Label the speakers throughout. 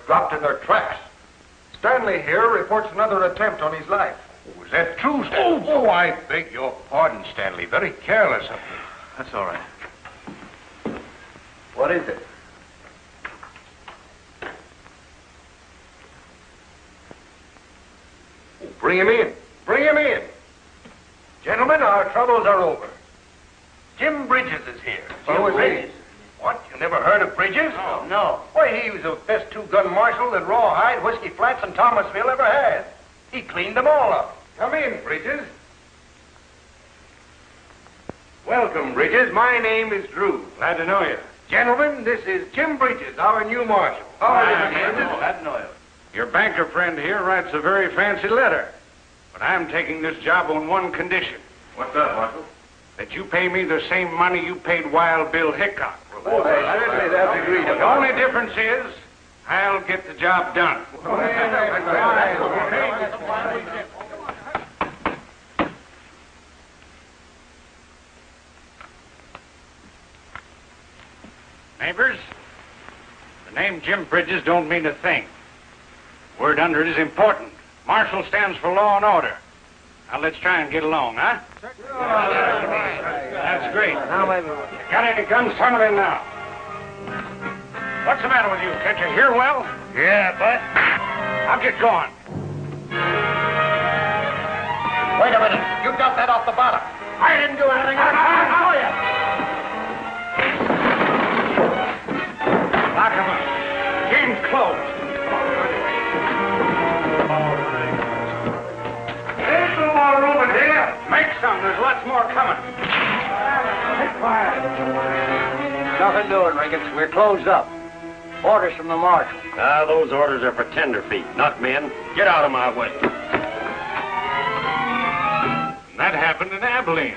Speaker 1: dropped in their tracks. Stanley here reports another attempt on his life.
Speaker 2: Oh, is that true, Stanley? Oh, I beg your pardon, Stanley. Very careless of me.
Speaker 1: That's all right. What is it? Oh, bring him in. Bring him in. Gentlemen, our troubles are over. Jim Bridges is here.
Speaker 2: Jim Bridges?
Speaker 1: What? You never heard of Bridges?
Speaker 2: No.
Speaker 1: Why, he was the best two-gun marshal that Rawhide, Whiskey Flats, and Thomasville ever had. He cleaned them all up. Come in, Bridges. Welcome, Bridges. My name is Drew.
Speaker 2: Glad to know you.
Speaker 1: Gentlemen, this is Jim Bridges, our new marshal.
Speaker 2: Glad to know you. Your banker friend here writes a very fancy letter. But I'm taking this job on one condition.
Speaker 1: What's that, Marshal?
Speaker 2: That you pay me the same money you paid Wild Bill Hickok.
Speaker 1: Oh, certainly that's agreed upon.
Speaker 2: The only difference is I'll get the job done. Neighbors, the name Jim Bridges don't mean a thing. Word under it is important. Marshal stands for law and order. Now let's try and get along, huh? That's great. Got any guns? Turn them in now. What's the matter with you? Can't you hear well?
Speaker 1: Yeah, but...
Speaker 2: I'll get going.
Speaker 1: Wait a minute. You got that off the bottom. I didn't do anything. I'm trying for you.
Speaker 2: Lock him up. Game's closed.
Speaker 1: There's no more room in here.
Speaker 2: Make some. There's lots more coming. Be quiet.
Speaker 3: Nothing doing, Ricketts. We're closed up. Orders from the marshal.
Speaker 4: Those orders are for tenderfeet, not men. Get out of my way.
Speaker 2: That happened in Abilene.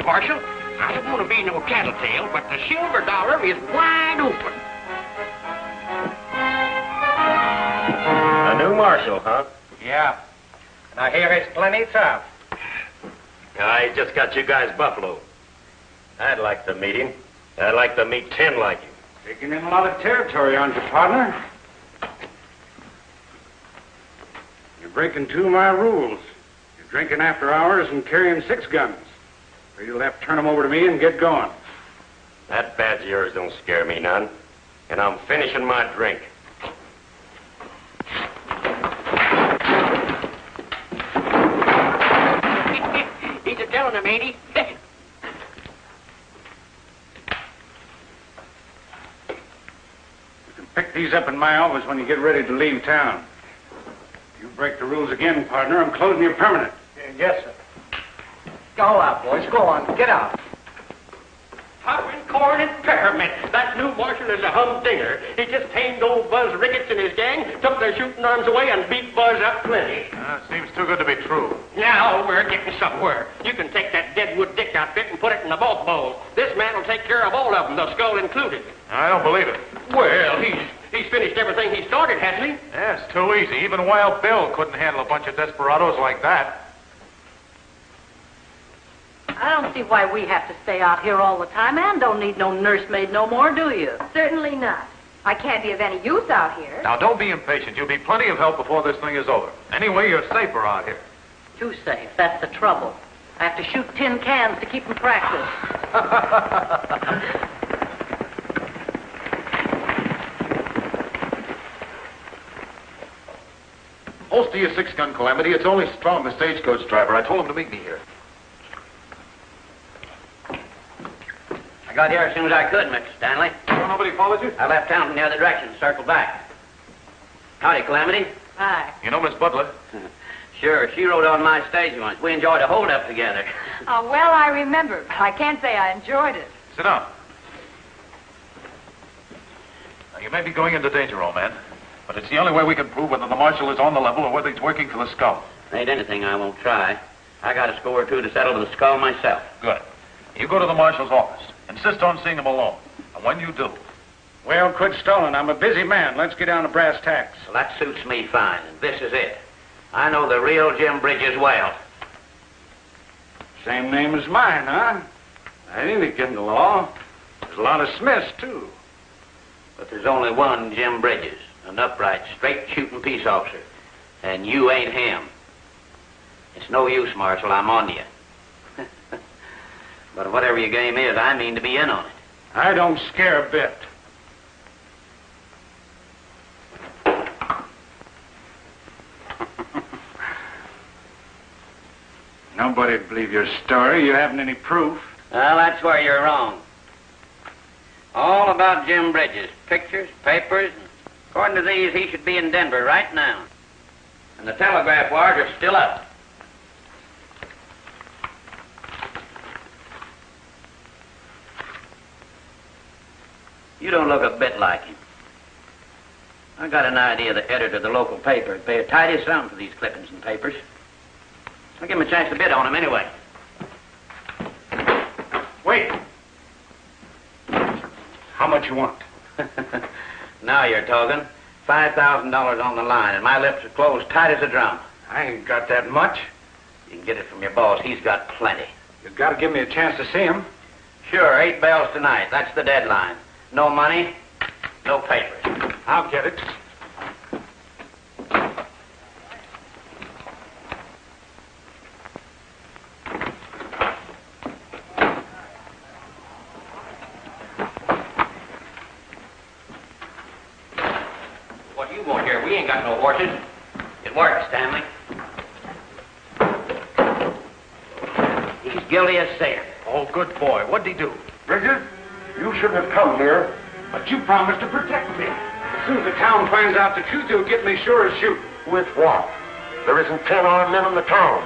Speaker 5: Marshal, I don't want to be no tattletale, but the silver dollar is wide open.
Speaker 4: A new marshal, huh?
Speaker 1: Yeah. And I hear it's plenty tough.
Speaker 4: I just got you guys buffalo. I'd like to meet him. I'd like to meet 10 like you.
Speaker 2: Taking in a lot of territory, aren't you, partner? You're breaking two of my rules. You're drinking after hours and carrying 6 guns. Or you'll have to turn them over to me and get going.
Speaker 4: That badge of yours don't scare me none. And I'm finishing my drink.
Speaker 5: He's a-telling him, ain't he?
Speaker 2: Pick these up in my office when you get ready to leave town. If you break the rules again, partner, I'm closing you permanent.
Speaker 1: Yes, sir. Go out, boys. Go on. Get out.
Speaker 5: Popping corn and peppermint. That new marshal is a humdinger. He just tamed old Buzz Ricketts and his gang, took their shooting arms away, and beat Buzz up plenty.
Speaker 1: Seems too good to be true.
Speaker 5: Now we're getting somewhere. You can take that Deadwood Dick outfit and put it in the both bowls. This man will take care of all of them, the skull included.
Speaker 1: I don't believe it.
Speaker 5: Well, he's finished everything he started, hasn't he?
Speaker 1: Yeah, it's too easy. Even Wild Bill couldn't handle a bunch of desperados like that.
Speaker 6: I don't see why we have to stay out here all the time. Ann don't need no nursemaid no more, do you?
Speaker 7: Certainly not. I can't be of any use out here.
Speaker 1: Now, don't be impatient. You'll be plenty of help before this thing is over. Anyway, you're safer out here.
Speaker 6: Too safe. That's the trouble. I have to shoot tin cans to keep them practiced.
Speaker 1: Holster your 6-gun, Calamity. It's only Strong, the stagecoach driver. I told him to meet me here.
Speaker 3: I got here as soon as I could, Mr. Stanley.
Speaker 1: Nobody followed you?
Speaker 3: I left town from the other direction, circled back. Howdy, Calamity.
Speaker 6: Hi.
Speaker 1: You know Miss Butler?
Speaker 3: Sure, she rode on my stage once. We enjoyed a hold-up together.
Speaker 7: Oh, well, I remember, but I can't say I enjoyed it.
Speaker 1: Sit down. Now, you may be going into danger, old man, but it's the only way we can prove whether the marshal is on the level or whether he's working for the skull.
Speaker 3: Ain't anything I won't try. I got a score or two to settle with the skull myself.
Speaker 1: Good. You go to the marshal's office. Insist on seeing him alone. And when you do...
Speaker 2: Well, quit stalling. I'm a busy man. Let's get down to brass tacks.
Speaker 3: Well, that suits me fine, and this is it. I know the real Jim Bridges well.
Speaker 2: Same name as mine, huh? That ain't against the law. There's a lot of Smiths, too.
Speaker 3: But there's only one Jim Bridges,
Speaker 8: An upright, straight-shooting peace officer. And you ain't him. It's no use, Marshal. I'm on you. But whatever your game is, I mean to be in on it.
Speaker 2: I don't scare a bit. Nobody'd believe your story. You haven't any proof.
Speaker 8: Well, that's where you're wrong. All about Jim Bridges. Pictures, papers. According to these, he should be in Denver right now. And the telegraph wires are still up. You don't look a bit like him. I got an idea the editor of the local paper would pay a tidy sum for these clippings and papers. I'll give him a chance to bid on them anyway.
Speaker 2: Wait. How much you want?
Speaker 8: Now you're talking. $5,000 on the line, and my lips are closed tight as a drum.
Speaker 2: I ain't got that much.
Speaker 8: You can get it from your boss. He's got plenty.
Speaker 2: You've got to give me a chance to see him.
Speaker 8: Sure, 8 bells tonight. That's the deadline. No money, no papers.
Speaker 2: I'll get it.
Speaker 8: What do you want here? We ain't got no horses. It works, Stanley. He's guilty as sin.
Speaker 2: Oh, good boy. What'd he do?
Speaker 1: Bridges, you shouldn't have come here.
Speaker 2: But you promised to protect me. As soon as the town finds out the truth, you'll get me sure as shoot.
Speaker 1: With what? There isn't 10 armed men in the town.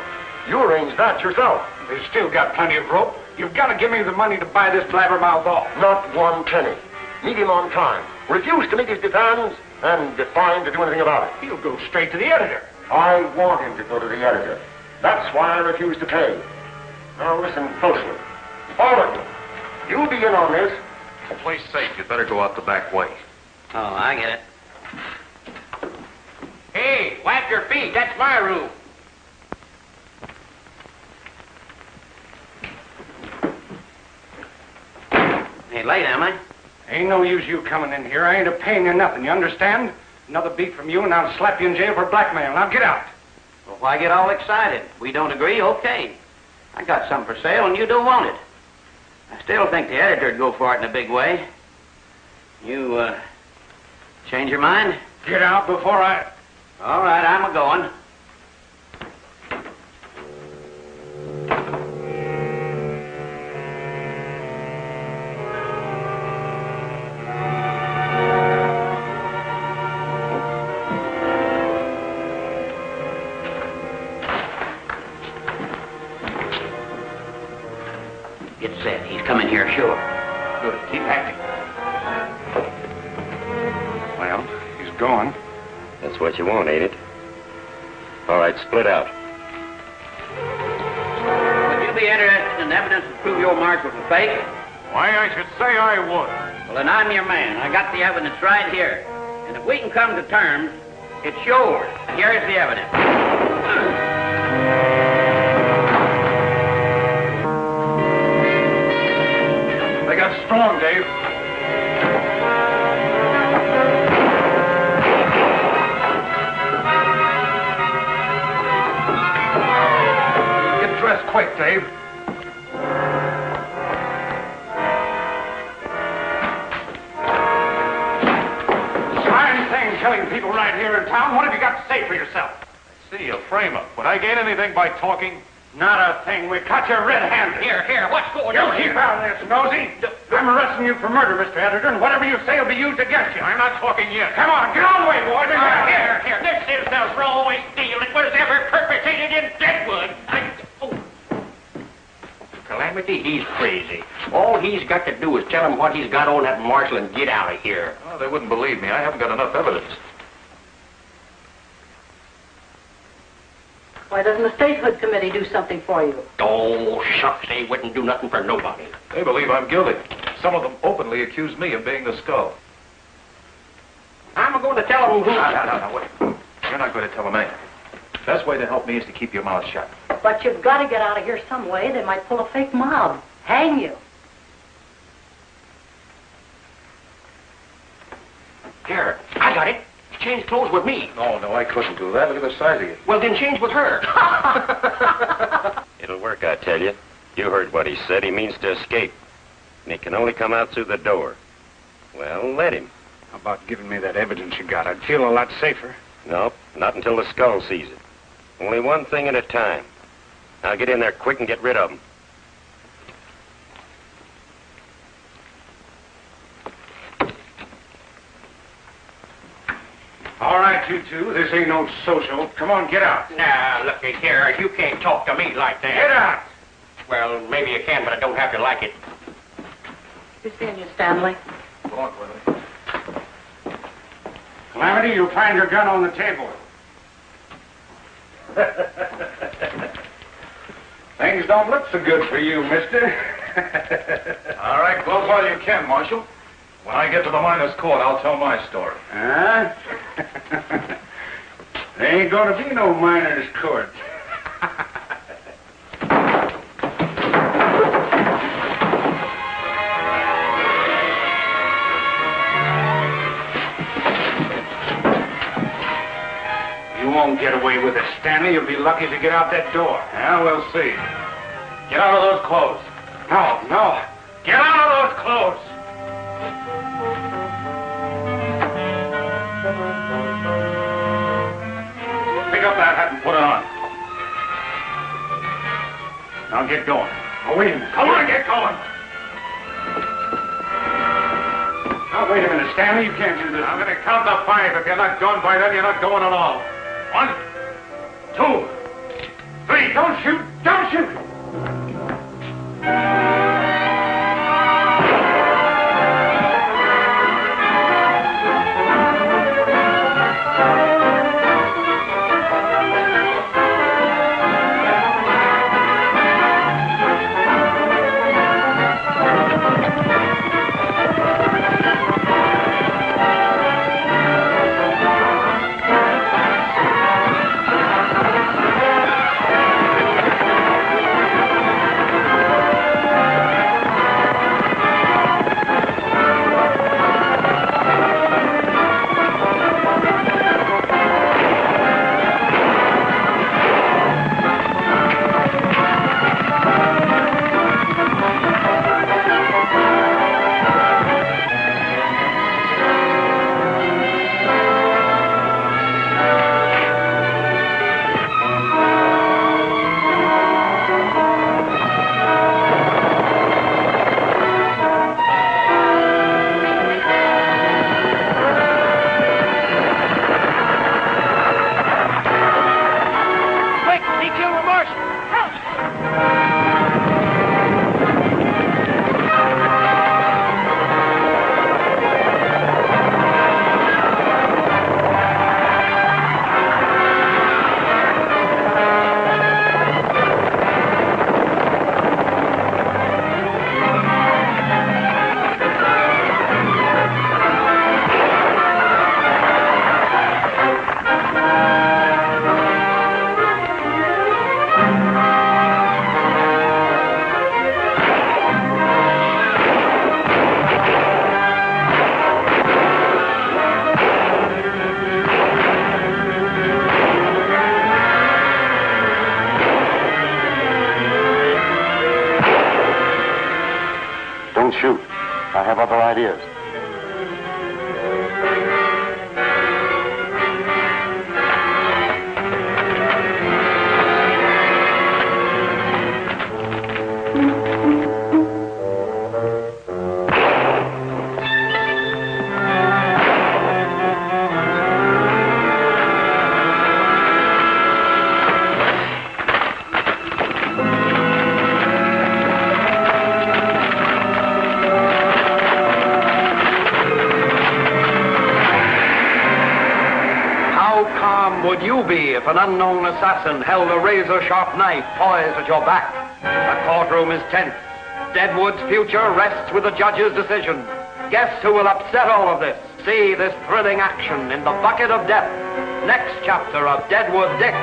Speaker 1: You arranged that yourself.
Speaker 2: They've still got plenty of rope. You've got to give me the money to buy this blabbermouth off.
Speaker 1: Not 1 penny. Meet him on time. Refuse to meet his demands and decline to do anything about it.
Speaker 2: He'll go straight to the editor.
Speaker 1: I want him to go to the editor. That's why I refuse to pay. Now listen closely. All of you. You'll be in on this.
Speaker 9: To play safe, you'd better go out the back way.
Speaker 8: Oh, I get it.
Speaker 5: Hey, wipe your feet. That's my room.
Speaker 8: Ain't late, am I?
Speaker 2: Ain't no use you coming in here. I ain't a-paying you nothing, you understand? Another beat from you and I'll slap you in jail for blackmail. Now get out.
Speaker 8: Well, why get all excited? We don't agree, okay. I got something for sale and you don't want it. I still think the editor'd go for it in a big way. You, change your mind?
Speaker 2: Get out before I...
Speaker 8: All right, I'm a-going. Get set. He's coming here, sure.
Speaker 2: Good. Keep acting. Well, he's going.
Speaker 4: That's what you want, ain't it? All right, split out.
Speaker 8: Would you be interested in evidence to prove your mark was a fake?
Speaker 2: Why, I should say I would.
Speaker 8: Well, then I'm your man. I got the evidence right here. And if we can come to terms, it's yours. Here's the evidence.
Speaker 2: They got strong, Dave. Get dressed quick, Dave. Fine thing killing people right here in town. What have you got to say for yourself?
Speaker 9: I see, a frame-up. Would I gain anything by talking?
Speaker 2: Not a thing. We caught you red-handed.
Speaker 5: Here, what's going
Speaker 2: You
Speaker 5: on
Speaker 2: keep
Speaker 5: here?
Speaker 2: out of this, nosy. I'm arresting you for murder, Mr. Editor, and whatever you say will be used against you.
Speaker 9: I'm not talking yet.
Speaker 2: Come on, get out of the way, boys.
Speaker 5: Here, this is the rawest deal that was ever perpetrated in Deadwood. Calamity, he's crazy. All he's got to do is tell him what he's got on that marshal and get out of here.
Speaker 9: Oh, they wouldn't believe me. I haven't got enough evidence.
Speaker 6: Why doesn't the statehood committee do something for you?
Speaker 5: Oh, shucks, they wouldn't do nothing for nobody.
Speaker 9: They believe I'm guilty. Some of them openly accuse me of being the skull.
Speaker 5: I'm going to tell them who...
Speaker 9: No, wait. You're not going to tell a man. Best way to help me is to keep your mouth shut.
Speaker 6: But you've got to get out of here some way. They might pull a fake mob. Hang you.
Speaker 5: Here, I got it. change clothes with me.
Speaker 9: No, I couldn't do that. Look at the size of you.
Speaker 5: Well, then change with her.
Speaker 4: It'll work, I tell you. You heard what he said. He means to escape. And he can only come out through the door. Well, let him.
Speaker 2: How about giving me that evidence you got? I'd feel a lot safer.
Speaker 4: Nope, not until the skull sees it. Only one thing at a time. Now get in there quick and get rid of him.
Speaker 2: All right, you two. This ain't no social. Come on, get out.
Speaker 5: Now, looky here. You can't talk to me like that.
Speaker 2: Get out!
Speaker 5: Well, maybe you can, but I don't have to like it.
Speaker 6: You seeing you, Stanley?
Speaker 9: Go on, Willie.
Speaker 2: Calamity, you'll find your gun on the table. Things don't look so good for you, mister.
Speaker 9: All right, close while you can, Marshal. When I get to the miners' court, I'll tell my story.
Speaker 2: Huh? There ain't gonna be no miners' court. You won't get away with it, Stanley. You'll be lucky to get out that door.
Speaker 9: Yeah, we'll see. Get out of those clothes.
Speaker 2: No. Get out of those clothes.
Speaker 9: Pick up that hat and put it on.
Speaker 2: Now get going. Oh, wait a minute.
Speaker 9: Come on, get going.
Speaker 2: Now, wait a minute, Stanley. You can't do this.
Speaker 9: I'm going to count to 5. If you're not going by then, you're not going at all. 1, 2, 3.
Speaker 2: Don't shoot! Don't shoot!
Speaker 1: Shoot. I have other ideas.
Speaker 3: Would you be if an unknown assassin held a razor-sharp knife poised at your back? The courtroom is tense. Deadwood's future rests with the judge's decision. Guess who will upset all of this? See this thrilling action in the bucket of death. Next chapter of Deadwood Dick.